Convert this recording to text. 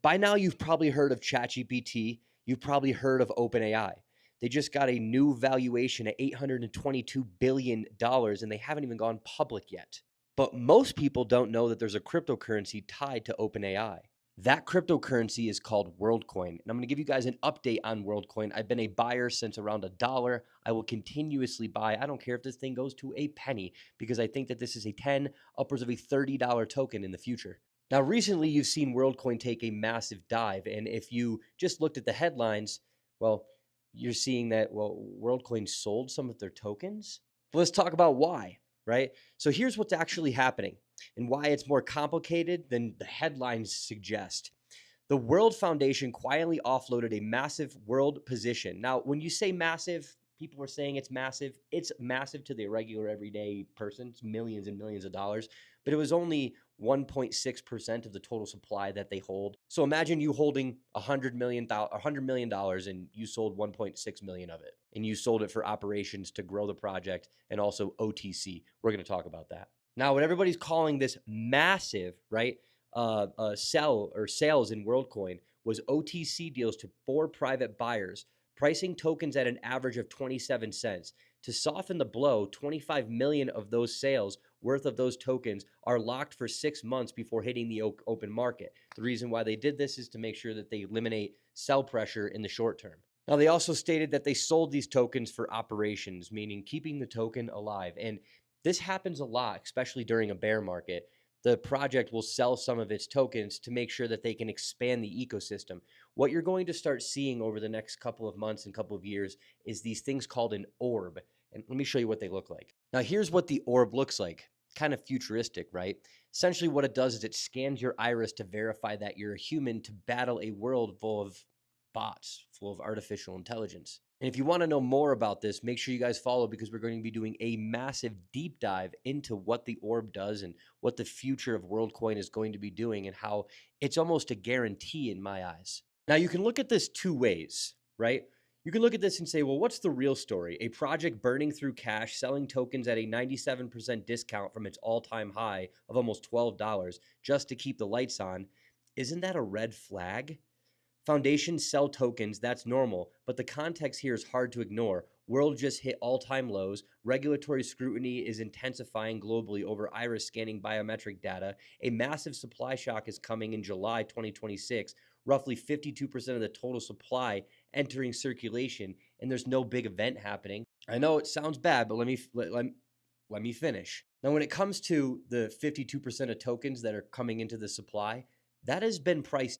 By now, you've probably heard of ChatGPT. You've probably heard of OpenAI. They just got a new valuation at $822 billion, and they haven't even gone public yet. But most people don't know that there's a cryptocurrency tied to OpenAI. That cryptocurrency is called WorldCoin. And I'm going to give you guys an update on WorldCoin. I've been a buyer since around $1. I will continuously buy. I don't care if this thing goes to a penny because I think that this is a 10, upwards of a $30 token in the future. Now, recently you've seen WorldCoin take a massive dive. And if you just looked at the headlines, well, you're seeing that, well, WorldCoin sold some of their tokens. But let's talk about why, right? So here's what's actually happening and why it's more complicated than the headlines suggest. The World Foundation quietly offloaded a massive world position. Now, when you say massive, people are saying it's massive. It's massive to the regular everyday person. It's millions and millions of dollars, but it was only 1.6% of the total supply that they hold. So imagine you holding $100 million and you sold 1.6 million of it, and you sold it for operations to grow the project and also OTC. We're going to talk about that. Now, what everybody's calling this massive, right, sales in WorldCoin was OTC deals to 4 private buyers, pricing tokens at an average of 27 cents. To soften the blow, 25 million of those sales worth of those tokens are locked for 6 months before hitting the open market. The reason why they did this is to make sure that they eliminate sell pressure in the short term. Now, they also stated that they sold these tokens for operations, meaning keeping the token alive. And this happens a lot, especially during a bear market. The project will sell some of its tokens to make sure that they can expand the ecosystem. What you're going to start seeing over the next couple of months and couple of years is these things called an orb. And let me show you what they look like. Now, here's what the orb looks like. Kind of futuristic, right? Essentially, what it does is it scans your iris to verify that you're a human to battle a world full of bots, full of artificial intelligence. And if you want to know more about this, make sure you guys follow because we're going to be doing a massive deep dive into what the orb does and what the future of WorldCoin is going to be doing and how it's almost a guarantee in my eyes. Now, you can look at this two ways, right? You can look at this and say, well, what's the real story? A project burning through cash, selling tokens at a 97% discount from its all-time high of almost $12 just to keep the lights on. Isn't that a red flag? Foundations sell tokens, that's normal, but the context here is hard to ignore. World just hit all-time lows. Regulatory scrutiny is intensifying globally over iris scanning biometric data. A massive supply shock is coming in July 2026. Roughly 52% of the total supply entering circulation, and there's no big event happening. I know it sounds bad, but let me finish. Now, when it comes to the 52% of tokens that are coming into the supply, that has been priced